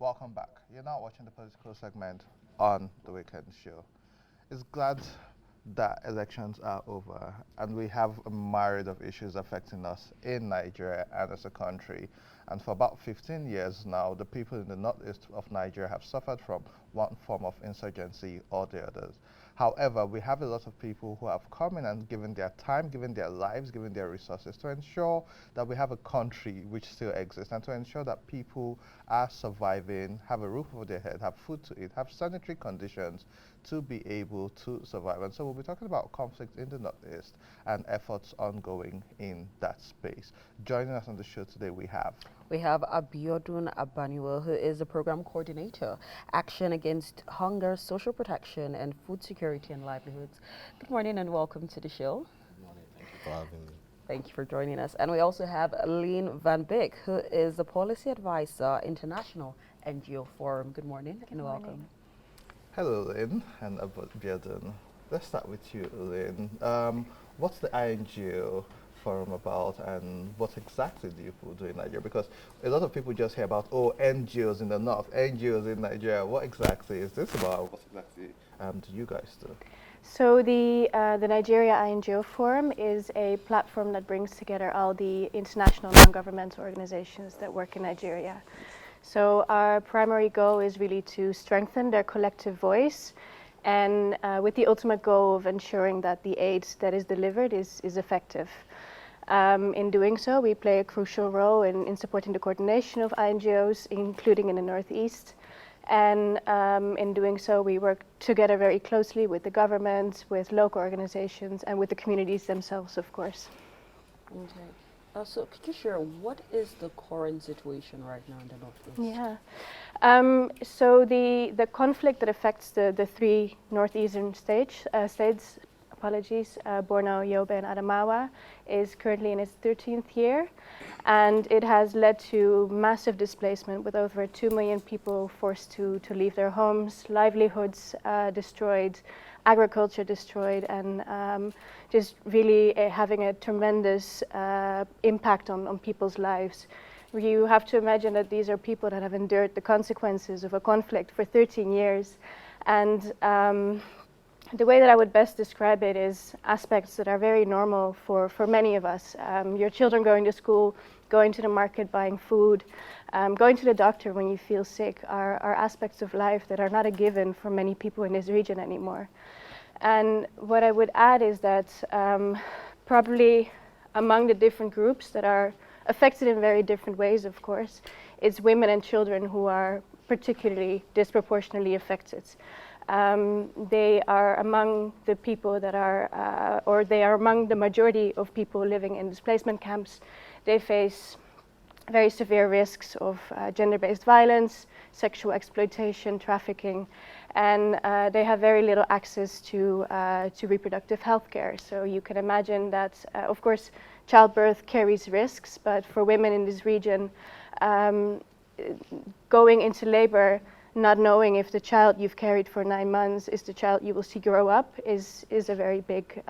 Welcome back. You're now watching the political segment on the Weekend Show. It's glad that elections are over and we have a myriad of issues affecting us in Nigeria and as a country. And for about 15 years now, the people in the northeast of Nigeria have suffered from one form of insurgency or the others. However, we have a lot of people who have come in and given their time, given their lives, given their resources to ensure that we have a country which still exists and to ensure that people are surviving, have a roof over their head, have food to eat, have sanitary conditions to be able to survive. And so we'll be talking about conflict in the Northeast and efforts ongoing in that space. Joining us on the show today, we have Abiodun Abaniwa, who is the program coordinator, Action Against Hunger, Social Protection, and Food Security and Livelihoods. Good morning and welcome to the show. Good morning. Thank you for having me. Thank you for joining us. And we also have Lynn Van Beek, who is the policy advisor, International NGO Forum. Good morning and welcome. Hello, Lynn and Abiodun. Let's start with you, Lynn. What's the INGO Forum about, and what exactly do you people do in Nigeria? Because a lot of people just hear about, oh, NGOs in the north, NGOs in Nigeria. What exactly is this about? What exactly do you guys do? So the Nigeria INGO Forum is a platform that brings together all the international non-governmental organizations that work in Nigeria. So our primary goal is really to strengthen their collective voice, and with the ultimate goal of ensuring that the aid that is delivered is effective. In doing so, we play a crucial role in supporting the coordination of INGOs, including in the Northeast. And in doing so, we work together very closely with the government, with local organizations, and with the communities themselves, of course. Okay. So could you share what is the current situation right now in the Northeast? Yeah. So the conflict that affects the three northeastern states, Borno, Yobe, and Adamawa, is currently in its 13th year, and it has led to massive displacement with over 2 million people forced to leave their homes, livelihoods destroyed, agriculture destroyed, and just really having a tremendous impact on people's lives. You have to imagine that these are people that have endured the consequences of a conflict for 13 years, and the way that I would best describe it is aspects that are very normal for many of us. Your children going to school, going to the market, buying food, going to the doctor when you feel sick are aspects of life that are not a given for many people in this region anymore. And what I would add is that probably among the different groups that are affected in very different ways, of course, it's women and children who are particularly disproportionately affected. They are among the people that are, or they are among the majority of people living in displacement camps. They face very severe risks of gender-based violence, sexual exploitation, trafficking, and they have very little access to reproductive health care. So you can imagine that, of course, childbirth carries risks, but for women in this region, going into labor, not knowing if the child you've carried for 9 months is the child you will see grow up is a very big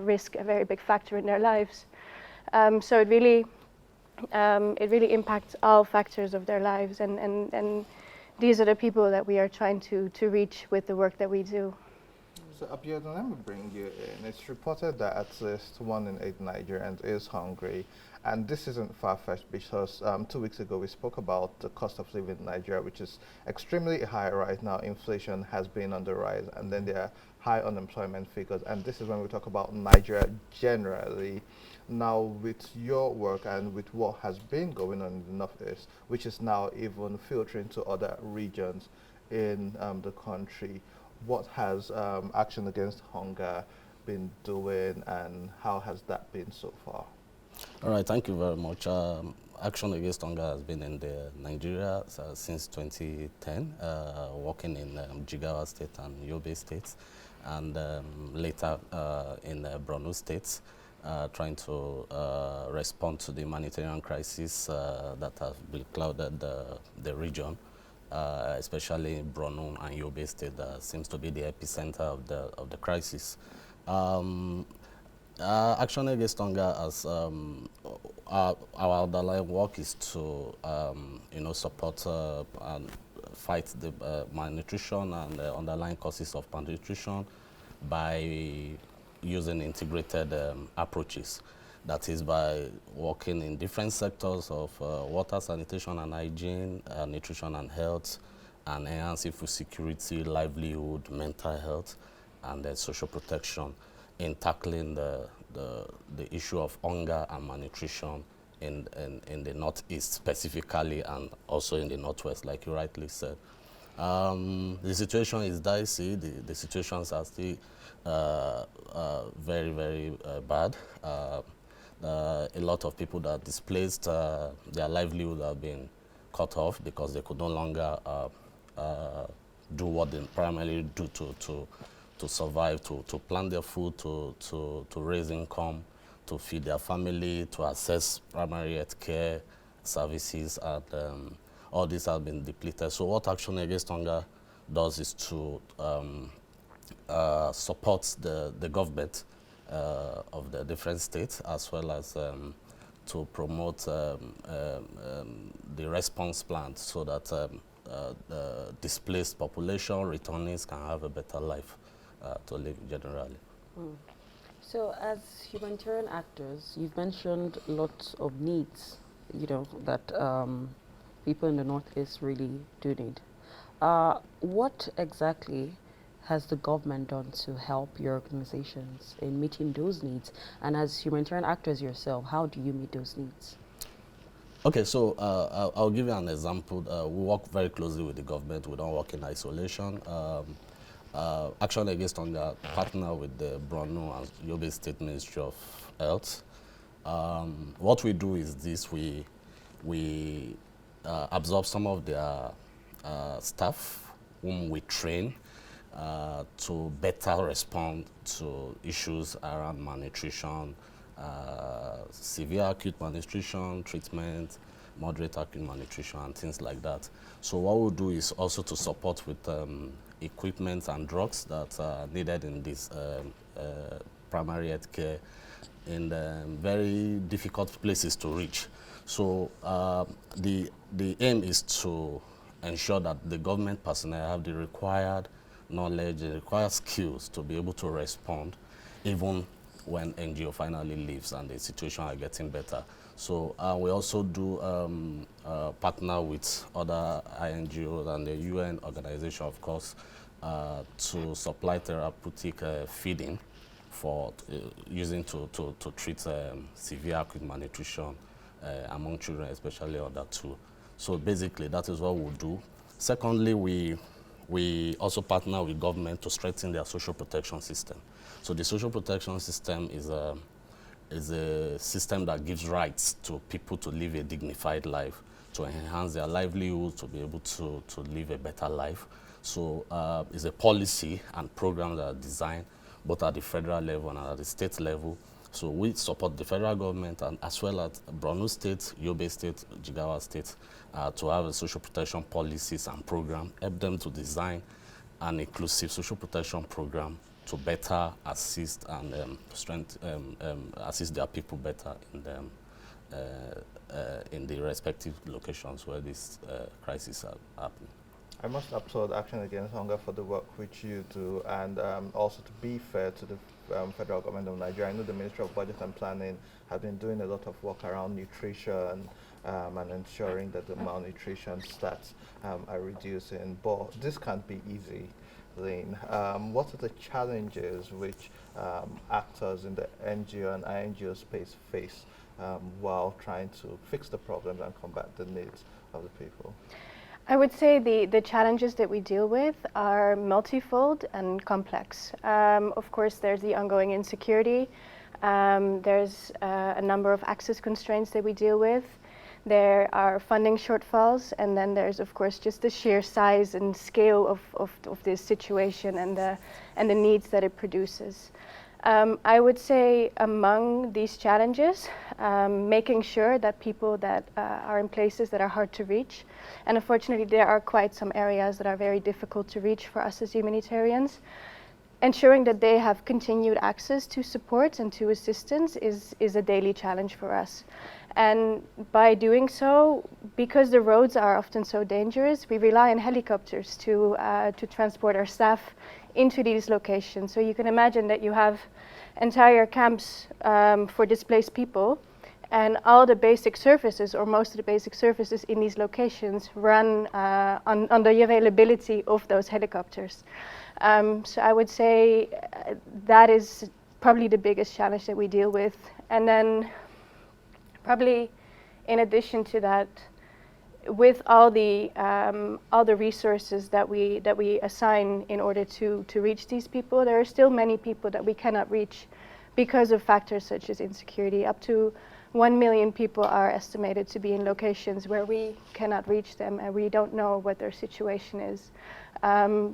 risk, a very big factor in their lives. So it really impacts all factors of their lives, and these are the people that we are trying to reach with the work that we do. So Abiodun, let me bring you in. It's reported that at least 1 in 8 Nigerians is hungry. And this isn't far-fetched because 2 weeks ago we spoke about the cost of living in Nigeria, which is extremely high right now. Inflation has been on the rise, and then there are high unemployment figures. And this is when we talk about Nigeria generally. Now, with your work and with what has been going on in the Northeast, which is now even filtering to other regions in the country, what has Action Against Hunger been doing, and how has that been so far? All right, thank you very much. Action Against Hunger has been in Nigeria since 2010, working in Jigawa State and Yobe states, and later in Borno State, trying to respond to the humanitarian crisis that has clouded the region, especially in Borno and Yobe State, that seems to be the epicenter of the crisis. Action Against Hunger, as our underlying work is to support fight the malnutrition and the underlying causes of malnutrition by using integrated approaches. That is by working in different sectors of water, sanitation and hygiene, nutrition and health, and enhancing food security, livelihood, mental health, and social protection in tackling the issue of hunger and malnutrition in the Northeast specifically, and also in the Northwest, like you rightly said. The situation is dicey. The situations are still very, very bad. A lot of people that are displaced, their livelihood have been cut off because they could no longer do what they primarily do to survive, to plant their food, to raise income, to feed their family, to access primary health care services, and all these have been depleted. So what Action Against Hunger does is to support the government of the different states, as well as to promote the response plans so that the displaced population, returnees, can have a better life to live generally. So as humanitarian actors, you've mentioned lots of needs, that people in the Northeast really do need. What exactly has the government done to help your organizations in meeting those needs? And as humanitarian actors yourself, how do you meet those needs? Okay, so I'll give you an example. We work very closely with the government. We don't work in isolation. Action Against Hunger partner with the Borno and Yobe State Ministry of Health. What we do is this: we absorb some of their staff whom we train to better respond to issues around malnutrition, severe acute malnutrition treatment, moderate acute malnutrition, and things like that. So what we'll do is also to support with equipment and drugs that are needed in this primary health care in very difficult places to reach. So the aim is to ensure that the government personnel have the required knowledge, the required skills to be able to respond even when NGO finally leaves and the situation are getting better. So we also do partner with other INGOs and the UN organization, of course, to supply therapeutic feeding for using to treat severe acute malnutrition among children, especially under 2. So basically, that is what we'll do. Secondly, we also partner with government to strengthen their social protection system. So the social protection system is a system that gives rights to people to live a dignified life, to enhance their livelihood, to be able to live a better life. So it's a policy and program that are designed both at the federal level and at the state level. So we support the federal government and as well as Borno State, Yobe State, Jigawa State to have a social protection policies and program, help them to design an inclusive social protection program to better assist and assist their people better in the respective locations where this crisis are happening. I must applaud Action Against Hunger for the work which you do, and also to be fair to the federal government of Nigeria. I know the Ministry of Budget and Planning have been doing a lot of work around nutrition and ensuring that the malnutrition stats are reducing, but this can't be easy. Lynn, what are the challenges which actors in the NGO and INGO space face while trying to fix the problems and combat the needs of the people? I would say the challenges that we deal with are multifold and complex. Of course, there's the ongoing insecurity. There's a number of access constraints that we deal with. There are funding shortfalls, and then there's, of course, just the sheer size and scale of this situation and the needs that it produces. I would say among these challenges, making sure that people that are in places that are hard to reach, and unfortunately there are quite some areas that are very difficult to reach for us as humanitarians, ensuring that they have continued access to support and to assistance is a daily challenge for us. And by doing so, because the roads are often so dangerous, we rely on helicopters to transport our staff into these locations. So you can imagine that you have entire camps for displaced people, and all the basic services, or most of the basic services in these locations, run on the availability of those helicopters. So I would say that is probably the biggest challenge that we deal with. And then probably in addition to that, with all the resources that we assign in order to reach these people, there are still many people that we cannot reach because of factors such as insecurity. Up to 1 million people are estimated to be in locations where we cannot reach them, and we don't know what their situation is.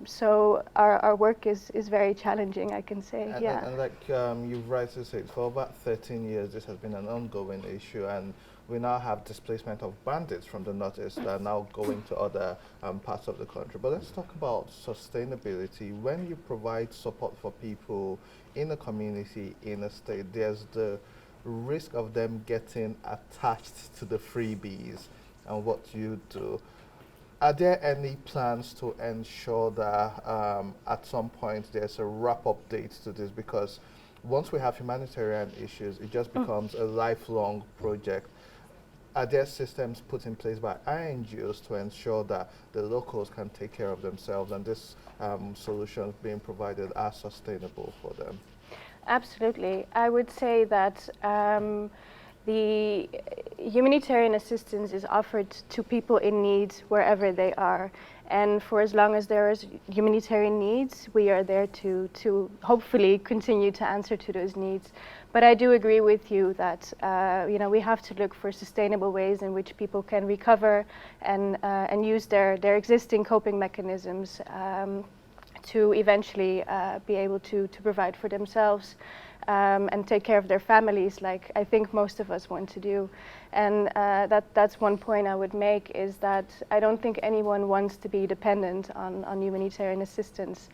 So our work is very challenging, I can say. And like you've rightly said, for about 13 years this has been an ongoing issue, and we now have displacement of bandits from the northeast that are now going to other parts of the country. But let's talk about sustainability. When you provide support for people in a community, in a state, there's the risk of them getting attached to the freebies and what you do. Are there any plans to ensure that at some point there's a wrap-up date to this? Because once we have humanitarian issues, it just becomes a lifelong project. Are there systems put in place by NGOs to ensure that the locals can take care of themselves and these solutions being provided are sustainable for them? Absolutely. I would say that the humanitarian assistance is offered to people in need wherever they are. And for as long as there is humanitarian needs, we are there to hopefully continue to answer to those needs. But I do agree with you that we have to look for sustainable ways in which people can recover and use their existing coping mechanisms to eventually be able to provide for themselves and take care of their families, like I think most of us want to do. And that's one point I would make, is that I don't think anyone wants to be dependent on humanitarian assistance.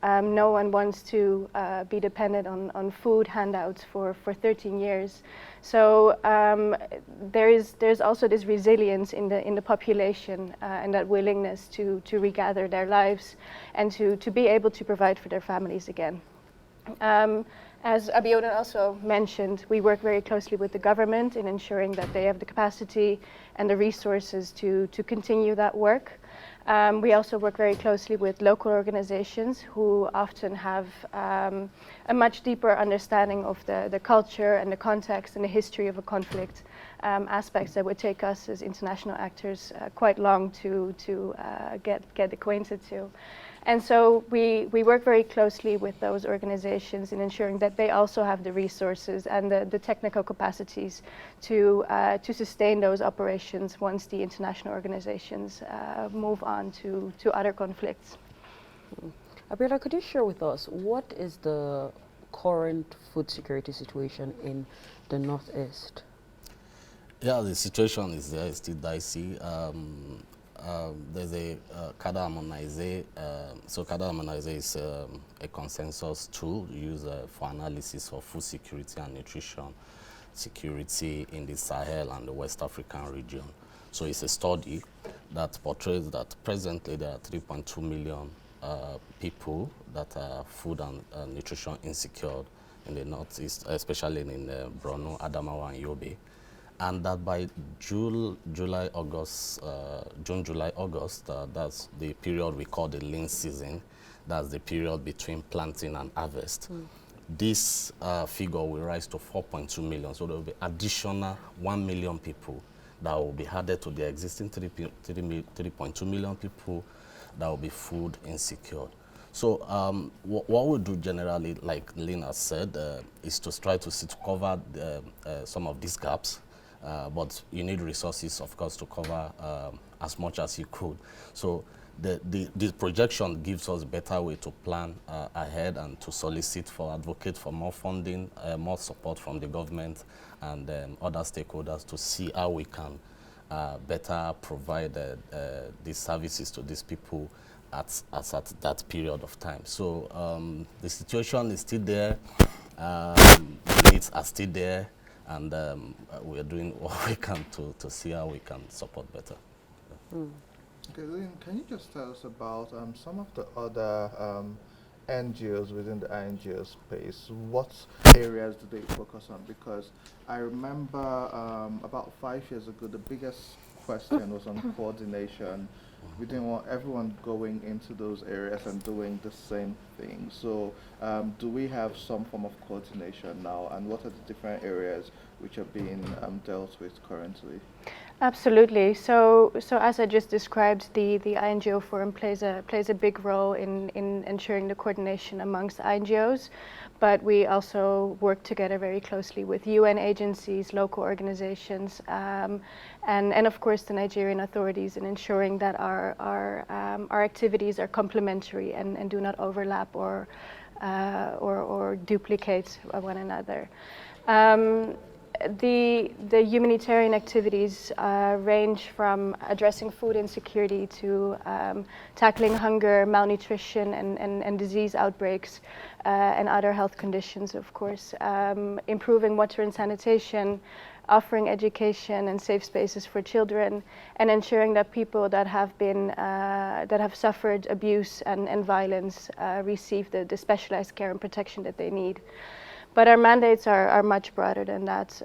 No one wants to be dependent on food handouts for 13 years. So there's also this resilience in the population and that willingness to regather their lives and to be able to provide for their families again. As Abiona also mentioned, we work very closely with the government in ensuring that they have the capacity and the resources to continue that work. We also work very closely with local organizations who often have a much deeper understanding of the culture and the context and the history of a conflict, aspects that would take us as international actors quite long to get acquainted to. And so we work very closely with those organizations in ensuring that they also have the resources and the technical capacities to sustain those operations once the international organizations move on to other conflicts. Abiola, could you share with us what is the current food security situation in the Northeast? Yeah, the situation is there, it's still dicey. There's a cadre harmonizer. So cadre harmonizer is a consensus tool used for analysis of food security and nutrition security in the Sahel and the West African region. So it's a study that portrays that presently there are 3.2 million people that are food and nutrition insecure in the Northeast, especially in Borno, Adamawa, and Yobe. And that by June, July, August, that's the period we call the lean season. That's the period between planting and harvest. This figure will rise to 4.2 million. So there will be additional 1 million people that will be added to the existing 3.2 million people that will be food insecure. So what we do generally, like Lina said, is to try to cover some of these gaps. But you need resources, of course, to cover as much as you could. So the projection gives us a better way to plan ahead and to solicit for, advocate for more funding, more support from the government and other stakeholders to see how we can better provide these services to these people at that period of time. So the situation is still there, the needs are still there, and we are doing what we can to see how we can support better. Okay, Lynn, can you just tell us about some of the other NGOs within the INGO space? What areas do they focus on? Because I remember about 5 years ago, the biggest question was on coordination. We didn't want everyone going into those areas and doing the same thing. So do we have some form of coordination now, and what are the different areas which are being dealt with currently? Absolutely. So as I just described, the INGO Forum plays a big role in ensuring the coordination amongst INGOs, but we also work together very closely with UN agencies, local organizations, and of course the Nigerian authorities in ensuring that our activities are complementary and do not overlap or duplicate one another. The humanitarian activities range from addressing food insecurity to tackling hunger, malnutrition, and disease outbreaks and other health conditions, of course. Improving water and sanitation, offering education and safe spaces for children, and ensuring that people that have suffered abuse and violence receive the specialized care and protection that they need. But our mandates are much broader than that.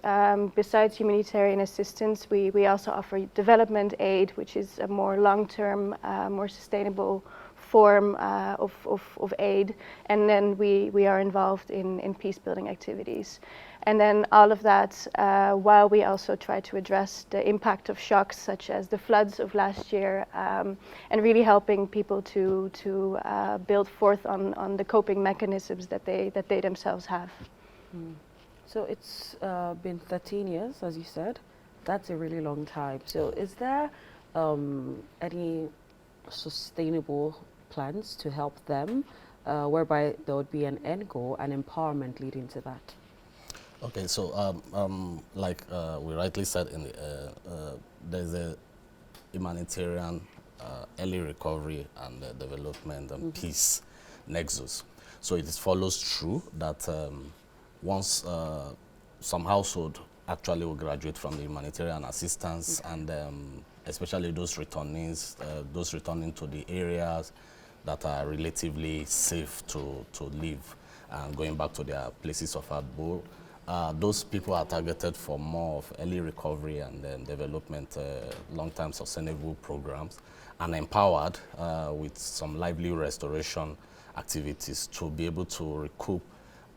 Besides humanitarian assistance, we also offer development aid, which is a more long-term, more sustainable form of aid. And then we are involved in peace-building activities. And then all of that, while we also try to address the impact of shocks, such as the floods of last year, and really helping people to build forth on the coping mechanisms that they themselves have. So it's been 13 years, as you said. That's a really long time. So is there any sustainable plans to help them, whereby there would be an end goal and empowerment leading to that? Okay, so like we rightly said, there's a humanitarian early recovery and development and peace nexus. So it follows through that once some household actually will graduate from the humanitarian assistance, and especially those returnees, those returning to the areas that are relatively safe to live and going back to their places of abode, those people are targeted for more of early recovery and development, long-term sustainable programs, and empowered with some lively restoration activities to be able to recoup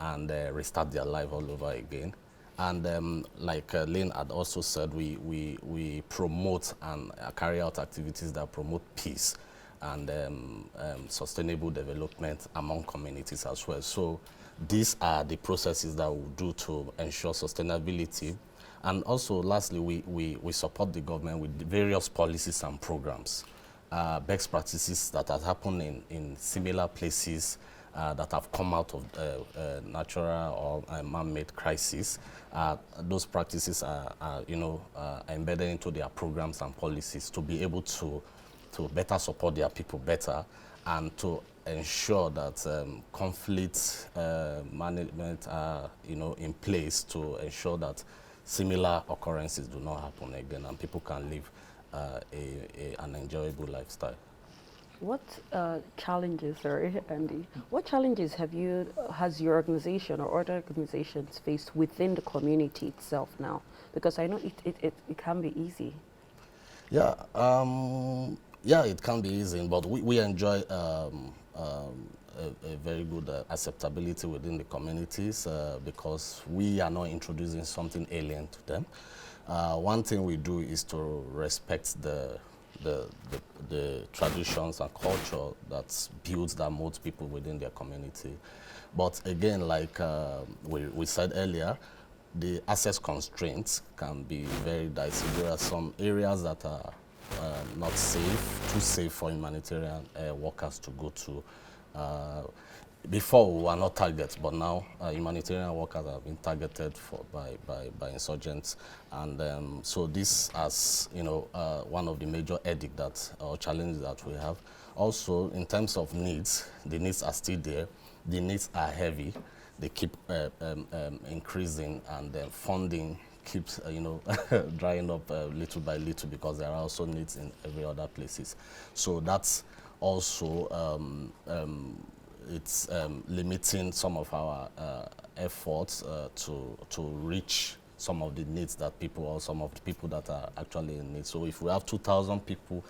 and restart their life all over again. And like Lynn had also said, we promote and carry out activities that promote peace and sustainable development among communities as well. So these are the processes that we'll do to ensure sustainability. And also, lastly, we support the government with various policies and programs, best practices that have happened in similar places that have come out of natural or man-made crisis. Those practices are embedded into their programs and policies to be able to better support their people better, and to ensure that conflict management are in place to ensure that similar occurrences do not happen again and people can live an enjoyable lifestyle. What challenges, sorry, Andy, what challenges has your organization or other organizations faced within the community itself now? Because I know it can be easy. Yeah, it can be easy, but we enjoy a very good acceptability within the communities because we are not introducing something alien to them. One thing we do is to respect the traditions and culture that builds, that molds people within their community. But again, like we said earlier, the access constraints can be very dicey. There are some areas that are not safe, too safe for humanitarian workers to go to. before we were not targets, but now humanitarian workers have been targeted by insurgents, and so this as one of the major edict that or challenges that we have. Also, in terms of needs, the needs are still there. The needs are heavy. They keep increasing, and funding keeps drying up little by little because there are also needs in every other places. So that's also it's limiting some of our efforts to reach some of the needs that people or some of the people that are actually in need. So if we have 2,000 people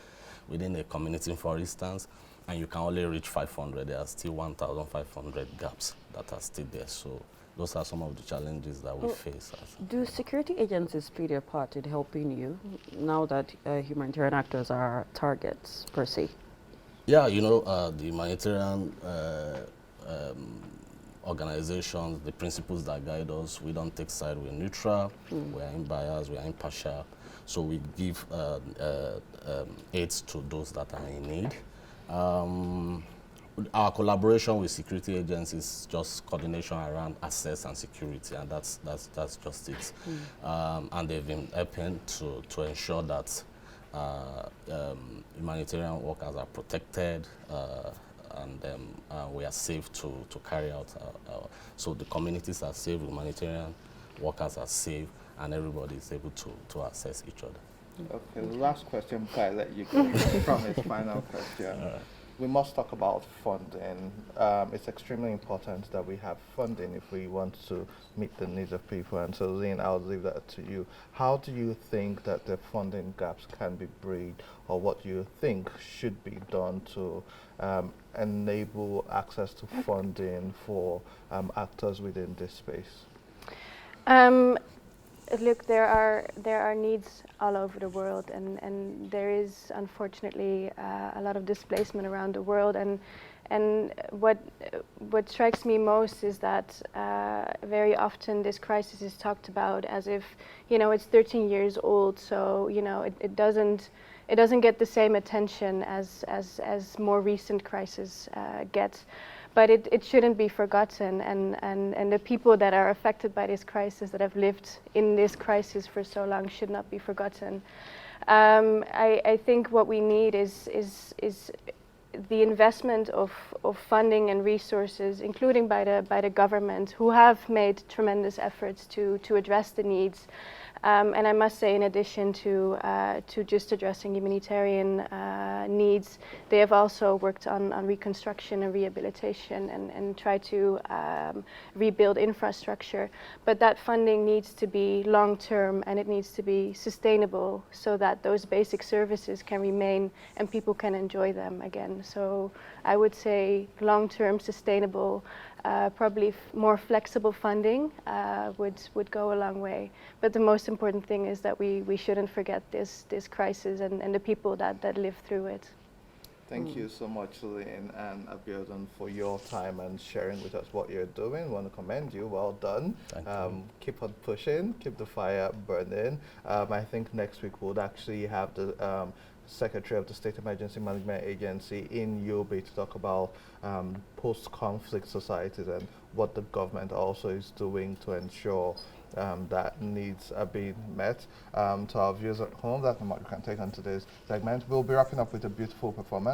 within a community, for instance, and you can only reach 500, there are still 1,500 gaps that are still there. So those are some of the challenges that we face. Do security agencies play their part in helping you now that humanitarian actors are targets per se? Yeah, the humanitarian organizations, the principles that guide us, we don't take side, we're neutral, we're unbiased, we're impartial. So we give aids to those that are in need. Our collaboration with security agencies is just coordination around access and security, and that's just it. And they've been helping to ensure that humanitarian workers are protected and we are safe to carry out. So the communities are safe, humanitarian workers are safe, and everybody is able to access each other. Okay, the last question before I let you go. Promise, final question. We must talk about funding. It's extremely important that we have funding if we want to meet the needs of people. And so, Lynn, I'll leave that to you. How do you think that the funding gaps can be bridged, or what do you think should be done to enable access to funding for actors within this space? Look, there are needs all over the world, and there is unfortunately a lot of displacement around the world. And what strikes me most is that very often this crisis is talked about as if it's 13 years old, so it doesn't get the same attention as more recent crises get. But it shouldn't be forgotten, and the people that are affected by this crisis, that have lived in this crisis for so long, should not be forgotten. I think what we need is the investment of funding and resources, including by the government, who have made tremendous efforts to address the needs. And I must say, in addition to just addressing humanitarian needs, they have also worked on reconstruction and rehabilitation and tried to rebuild infrastructure. But that funding needs to be long-term, and it needs to be sustainable so that those basic services can remain and people can enjoy them again. So I would say long-term, sustainable, probably more flexible funding would go a long way. But the most important thing is that we shouldn't forget this crisis and the people that live through it. Thank you so much, Lynn and Abiodun, for your time and sharing with us what you're doing. I want to commend you. Well done. Thank you. Keep on pushing. Keep the fire burning. I think next week we'll actually have the Secretary of the State Emergency Management Agency in Yobe to talk about post-conflict societies and what the government also is doing to ensure that needs are being met. To our viewers at home, that's what you can take on today's segment. We'll be wrapping up with a beautiful performance